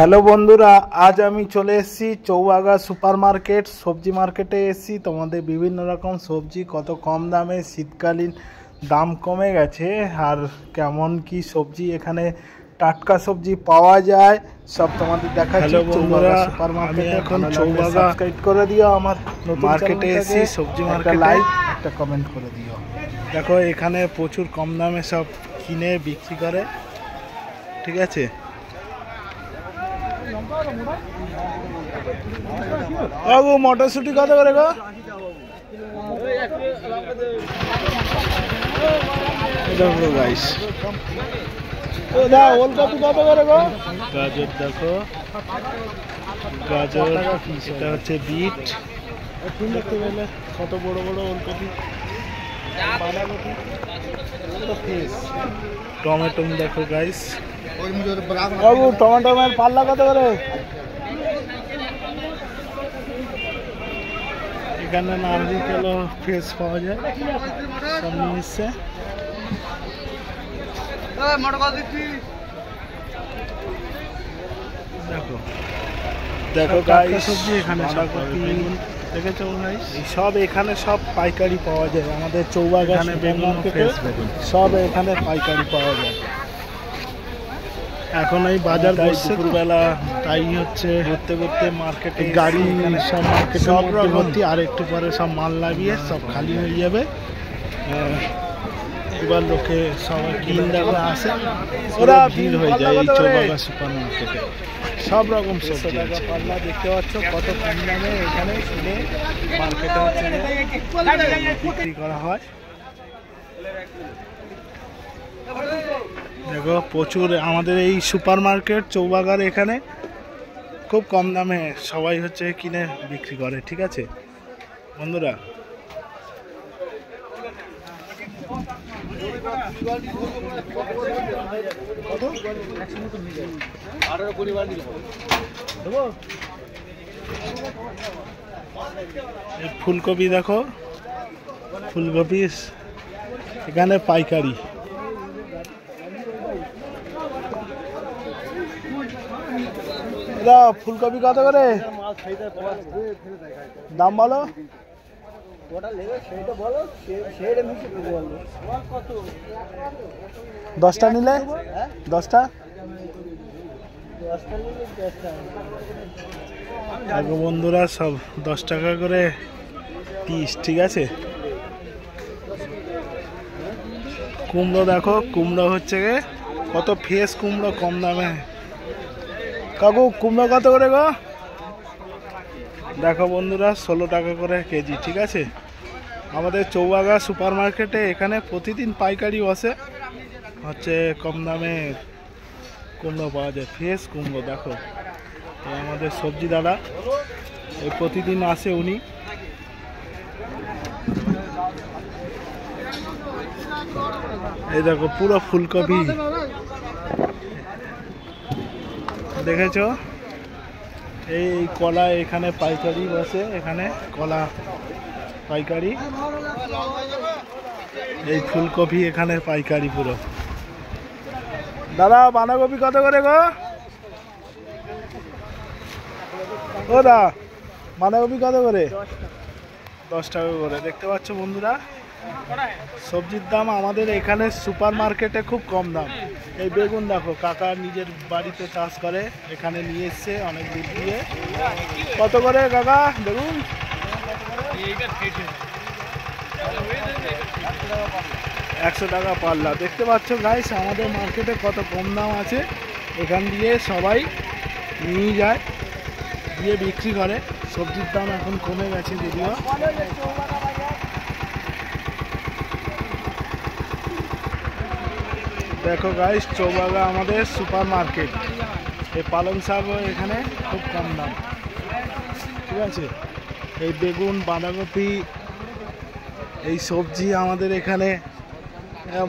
Hello বন্ধুরা, আজ আমি চলে এসেছি চৌবাগা সুপার মার্কেট সবজি মার্কেটে এসেছি। তোমাদের বিভিন্ন রকম সবজি কত কম দামে, শীতকালীন দাম কমে গেছে, আর কেমন কি সবজি এখানে টাটকা সবজি পাওয়া যায় সব তোমাদের দেখাচ্ছি। চৌবাগা সুপার মার্কেটে এখন চৌবাগা সাবস্ক্রাইব করে দিও আমার নতুন মার্কেটে এসেছি সবজি মার্কেটে, লাইক একটা কমেন্ট করে দিও। দেখো এখানে প্রচুর কম দামে সব কিনে বিক্রি করে, ঠিক আছে। বাবু মটরশুটি কত করে গো? দেখো গাইস, ওলকপি কত করে গো? গাজর দেখো, গাজর, এটা হচ্ছে বিট, দেখতে পেলে কত বড় বড় ওলকপি, বাঁধাকপি, টমেটো দেখো গাইস। বাবু টমেটোমের পাল্লা কত করে? এখানে নারকেলও ফ্রেশ পাওয়া যায়, সব নিয়ে এসছে। দেখো দেখো গাইস, সবজি এখানে দেখেছো গাইস, সব এখানে সব পাইকারি পাওয়া যায়। আমাদের চৌবাগা মার্কেটে সব এখানে পাইকারি পাওয়া যায়। এখন এই বাজার বসছে দুপুরবেলা, তাই হচ্ছে ঘুরতে ঘুরতে মার্কেটে গাড়ি সব মার্কেটে সব ভর্তি, আর একটু পরে সব মাল লাগিয়ে সব খালি হয়ে যাবে। এবার লোকে সবাই কিনতে আসে, ওরা ভিড় হয়ে যায় এই চৌবাগা সুপার মার্কেটে। সব রকম সবজি আছে, পাল্লা দেখতে পাচ্ছ কত কম দামে এখানে কিনে মার্কেটে হচ্ছে বিক্রি করা হয়। দেখো প্রচুর আমাদের এই সুপার মার্কেট চৌবাগার এখানে খুব কম দামে সবাই হচ্ছে কিনে বিক্রি করে, ঠিক আছে বন্ধুরা। ফুলকপি দেখো, ফুলকপি এখানে পাইকারি। ফুলকপি কত করে দাম বলো? 10টা নিলে 10টা বন্ধুরা, সব 10 টাকা করে পিস, ঠিক আছে। কুমড়ো দেখো, কুমড়ো হচ্ছে কত ফ্রেশ কুমড়ো, কম দামে। কাকু কুমড়ো কত করে গো? দেখো বন্ধুরা 16 টাকা করে কেজি, ঠিক আছে। আমাদের চৌবাগা সুপার মার্কেটে এখানে প্রতিদিন পাইকারি বসে, হচ্ছে কম দামে কুমড়ো পাওয়া যায়, ফ্রেশ কুমড়ো। দেখো আমাদের সবজি দাদা এই প্রতিদিন আসে উনি। এই দেখো পুরো ফুলকপি দেখেছো। এই কলা এখানে পাইকারি বসে, এখানে কলা পাইকারি। এই ফুলকপি এখানে পাইকারি পুরো। দাদা বাঁধাকপি কত করে গো? ও দা বাঁধাকপি কত করে? 10 টাকা করে। দেখতে পাচ্ছ বন্ধুরা, সবজির দাম আমাদের এখানে সুপার মার্কেটে খুব কম দাম। এই বেগুন দেখো, কাকা নিজের বাড়িতে চাষ করে, এখানে নিয়ে এসছে অনেক দূর দিয়ে। কত করে কাকা বেগুন? 100 টাকা পাল্লা। দেখতে পাচ্ছ গাইস, আমাদের মার্কেটে কত কম দাম আছে। এখান দিয়ে সবাই নিয়ে যায়, দিয়ে বিক্রি করে। সবজির দাম এখন কমে গেছে যদিও। দেখো গাইস, চৌবাগা আমাদের সুপার মার্কেট। এই পালং শাকও এখানে খুব কম দাম, ঠিক আছে। এই বেগুন, বাঁধাকপি, এই সবজি আমাদের এখানে।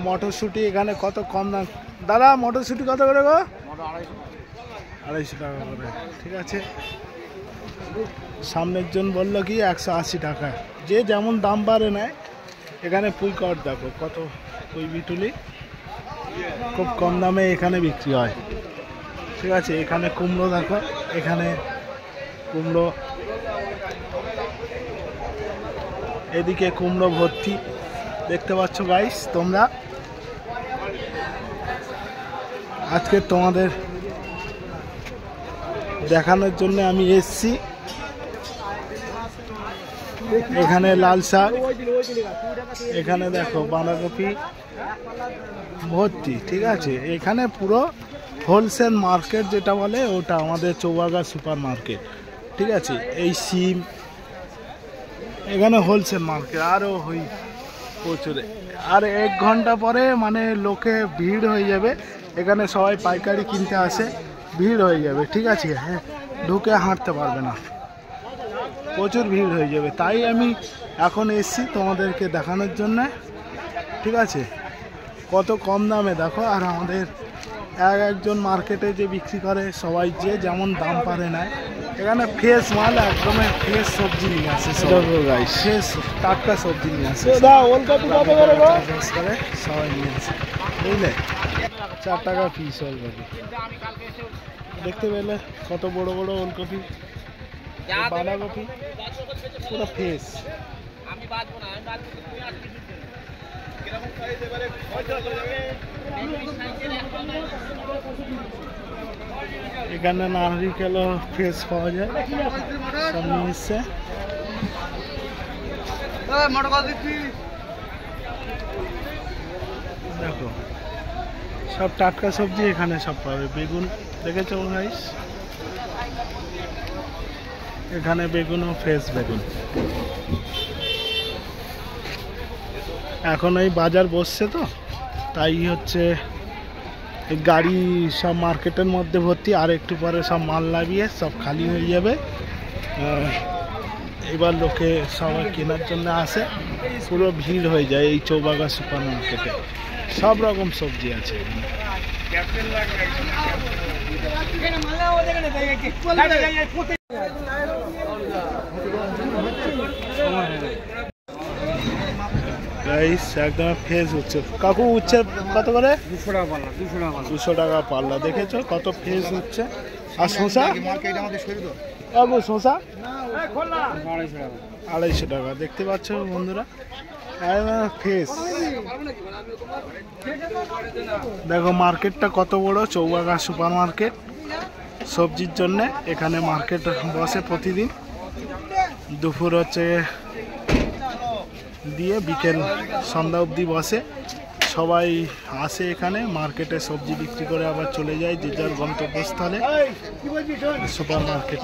মটরশুঁটি এখানে কত কম দাম। দাদা মটরশুঁটি কত করে গো? 250 টাকা করে, ঠিক আছে। সামনের জন বললো কি 180 টাকা, যে যেমন দাম বাড়ে নেয়। এখানে পুঁইকট দেখো কত, পুঁই বিটুলি খুব কম দামে এখানে বিক্রি হয়। ঠিক আছে। এখানে কুমড়ো দেখো, এখানে কুমড়ো, এদিকে কুমড়ো ভর্তি দেখতে পাচ্ছ গাইস তোমরা। আজকে তোমাদের দেখানোর জন্য আমি এসছি। এখানে লাল শাক, এখানে দেখো বাঁধাকপি ভর্তি, ঠিক আছে। এখানে পুরো হোলসেল মার্কেট যেটা বলে ওটা আমাদের চৌবাগা সুপার মার্কেট, ঠিক আছে। এই সিম এখানে হোলসেল মার্কেট আরও হই প্রচুরে। আর 1 ঘন্টা পরে মানে লোকে ভিড় হয়ে যাবে, এখানে সবাই পাইকারি কিনতে আসে, ভিড় হয়ে যাবে, ঠিক আছে। হ্যাঁ, ঢুকে হাঁটতে পারবে না, প্রচুর ভিড় হয়ে যাবে। তাই আমি এখন এসছি তোমাদেরকে দেখানোর জন্য, ঠিক আছে। কত কম দামে দেখো। আর আমাদের একজন মার্কেটে যে বিক্রি করে সবাই যে যেমন দাম পারে নেয়। এখানে ফ্রেশ মাল, একদম ফ্রেশ সবজি নিয়ে আসে, ফ্রেশ টাটকা সবজি নিয়ে আসে, সবাই নিয়ে আসে, বুঝলে। 4 টাকা পিস ওলকপি দেখতে পেলে, কত বড় বড় ওলকপি, বাঁধাকপি পুরো ফ্রেশ। এখানে নারিকেলও ফ্রেশ পাওয়া যায়, সব নিয়ে এসছে। দেখো সব টাটকা সবজি এখানে সব পাবে। বেগুন দেখেছো গাইস, এখানে বেগুনও ফ্রেশ বেগুন। এখন এই বাজার বসছে তো, তাই হচ্ছে গাড়ি সব মার্কেটের মধ্যে ভর্তি। আর একটু পরে সব মাল নামিয়ে সব খালি হয়ে যাবে। এবার লোকে সবাই কেনার জন্য আসে, পুরো ভিড় হয়ে যায় এই চৌবাগা সুপার মার্কেটে। সব রকম সবজি আছে একদম ফ্রেশ উচ্ছে। কাকু উচ্ছে কত করে? 200 টাকা পাল্লা। দেখেছো কত ফ্রেশ উচ্ছে। আর শসা, কাকু শসা 250 টাকা। দেখতে পাচ্ছ বন্ধুরা, ফ্রেশ। দেখো মার্কেটটা কত বড়, চৌবাগা সুপার মার্কেট সবজির জন্যে। এখানে মার্কেট বসে প্রতিদিন, দুপুর হচ্ছে দিয়ে বিকেল সন্ধ্যা অবধি বসে। সবাই আসে এখানে মার্কেটে সবজি বিক্রি করে আবার চলে যায় যে যার গন্তব্যস্থলে। Super market.